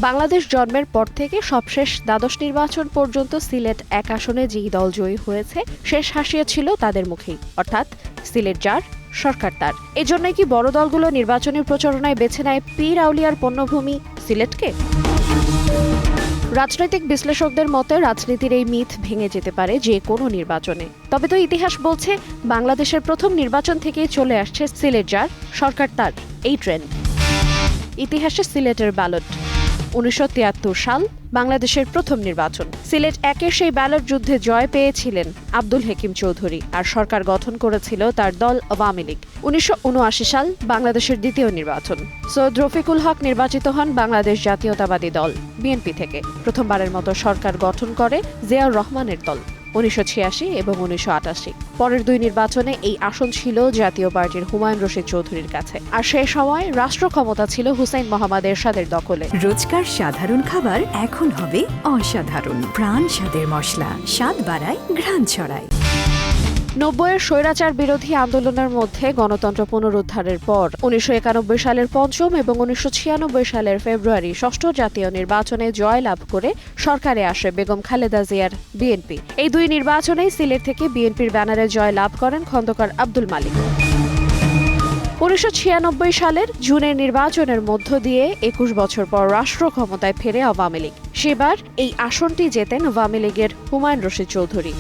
বাংলাদেশ জন্মের পর থেকে সবশেষ দ্বাদশ নির্বাচন পর্যন্ত সিলেট এক আসনে যেই দল জয়ী হয়েছে শেষ হাসিয়া ছিল তাদের মুখেই, অর্থাৎ সিলেট যার সরকার তার। এজন্যই কি বড় দলগুলো নির্বাচনী প্রচারণায় বেছে নেয় পীর আউলিয়ার পণ্যভূমি সিলেটকে? রাজনৈতিক বিশ্লেষকদের মতে রাজনীতির এই মিথ ভেঙে যেতে পারে যে কোনো নির্বাচনে। তবে তো ইতিহাস বলছে বাংলাদেশের প্রথম নির্বাচন থেকেই চলে আসছে সিলেট যার সরকার তার এই ট্রেন্ড। ইতিহাসে সিলেটের ব্যালট 1973 সাল বাংলাদেশের প্রথম নির্বাচন। সিলেট একের সেই ব্যালট যুদ্ধে জয় পেয়েছিলেন আব্দুল হাকিম চৌধুরী, আর সরকার গঠন করেছিল তার দল আওয়ামী লীগ। 1979 সাল বাংলাদেশের দ্বিতীয় নির্বাচন। সৈয়দ রফিকুল হক নির্বাচিত হন বাংলাদেশ জাতীয়তাবাদী দল বিএনপি থেকে। প্রথমবারের মতো সরকার গঠন করে জিয়াউর রহমানের দল 1986 এবং 1988। পরের দুই নির্বাচনে এই আসন ছিল জাতীয় পার্টির হুমায়ুন রশিদ চৌধুরীর কাছে, আর সেই সময় রাষ্ট্র ক্ষমতা ছিল হুসাইন মোহাম্মদ এরশাদের দখলে। রোজকার সাধারণ খাবার এখন হবে অসাধারণ। প্রাণ স্বাদের মশলা, স্বাদ বাড়ায়, ঘ্রাণ ছড়ায়। 90-এর স্বৈরাচার বিরোধী আন্দোলনের মধ্যে গণতন্ত্র পুনরুদ্ধারের পর 1991 সালের পঞ্চম এবং 1996 সালের ফেব্রুয়ারি ষষ্ঠ জাতীয় নির্বাচনে জয় লাভ করে সরকারে আসে বেগম খালেদা জিয়ার বিএনপি। এই দুই নির্বাচনেই সিলেট থেকে বিএনপির ব্যানারে জয় লাভ করেন খন্দকার আব্দুল মালিক। 1996 সালের জুনের নির্বাচনের মধ্য দিয়ে 21 বছর পর রাষ্ট্র ক্ষমতায় ফেরে আওয়ামী লীগ। সেবার এই আসনটি জেতেন আওয়ামী লীগের হুমায়ুন রশিদ চৌধুরী।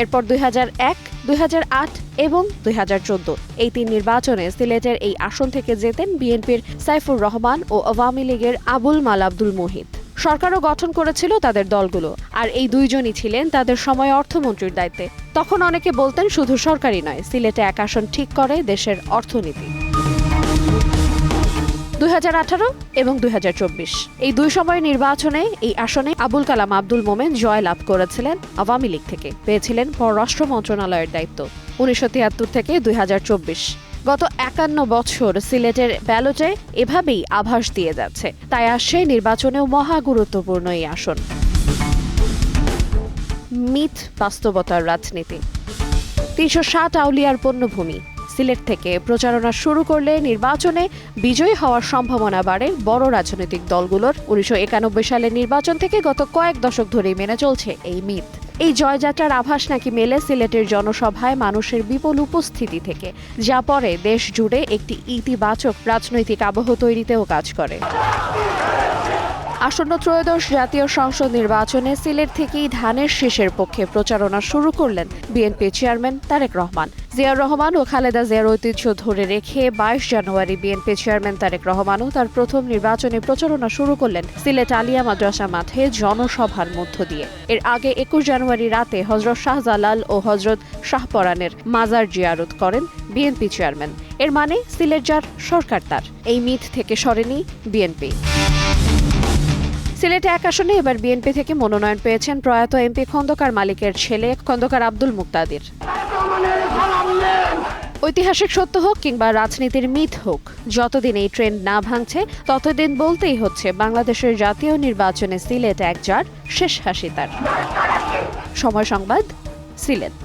এরপর 2001, 2008 এবং 2014 এই তিন নির্বাচনে সিলেটের এই আসন থেকে জেতেন বিএনপির সাইফুর রহমান ও আওয়ামী লীগের আবুল মাল আব্দুল মুহিত। সরকারও গঠন করেছিল তাদের দলগুলো, আর এই দুইজনই ছিলেন তাদের সময় অর্থমন্ত্রীর দায়িত্বে। তখন অনেকে বলতেন শুধু সরকারই নয়, সিলেটে এক আসন ঠিক করে দেশের অর্থনীতি। 2018 এবং 2024 এই দুই সময়ের নির্বাচনে এই আসনে আবুল কালাম আব্দুল মোমেন জয় লাভ করেছিলেন আওয়ামী লীগ থেকে, পেয়েছিলেন পররাষ্ট্র মন্ত্রণালয়ের দায়িত্ব 1973 থেকে 2024। গত 51 বছর সিলেটের ব্যালটে এভাবেই আভাস দিয়ে যাচ্ছে, তাই আসছে নির্বাচনেও মহা গুরুত্বপূর্ণ এই আসন। মিথ বাস্তবতার রাজনীতি। 360 আউলিয়ার পণ্যভূমি সিলেট থেকে প্রচারণা শুরু করলে নির্বাচনে বিজয়ী হওয়ার সম্ভাবনা বাড়ে বড় রাজনৈতিক দলগুলোর। 1991 সালের নির্বাচন থেকে গত কয়েক দশক ধরেই মেনে চলছে এই মিথ। এই জয়যাত্রার আভাস নাকি মেলে সিলেটের জনসভায় মানুষের বিপুল উপস্থিতি থেকে, যা পরে দেশ জুড়ে একটি ইতিবাচক রাজনৈতিক আবহ তৈরিতেও কাজ করে। আসন্ন ত্রয়োদশ জাতীয় সংসদ নির্বাচনে সিলেট থেকেই ধানের শীষের পক্ষে প্রচারণা শুরু করলেন বিএনপি চেয়ারম্যান তারেক রহমান। জিয়াউর রহমান ও খালেদা জিয়ার ঐতিহ্য ধরে রেখে 22 জানুয়ারি বিএনপি চেয়ারম্যান তারেক রহমানও তার প্রথম নির্বাচনী প্রচারণা শুরু করলেন সিলেট আলিয়া মাদ্রাসা মাঠে জনসভার মধ্য দিয়ে। এর আগে 21 জানুয়ারি রাতে হযরত শাহজালাল ও হযরত শাহপরানের মাজার জিয়ারত করেন বিএনপি চেয়ারম্যান। এর মানে সিলেট যার সরকার তার, এই মিথ থেকে সরেনি বিএনপি। সিলেটে এক আসনে এবার বিএনপি থেকে মনোনয়ন পেয়েছেন প্রয়াত এমপি খন্দকার মালিকের ছেলে খন্দকার আব্দুল মুক্তাদির। ঐতিহাসিক সত্য হোক কিংবা রাজনীতির মিথ হোক, যতদিন এই ট্রেন্ড না ভাঙছে ততদিন বলতেই হচ্ছে বাংলাদেশের জাতীয় নির্বাচনে সিলেট এক যার শেষ হাসি তার। সময় সংবাদ, সিলেট।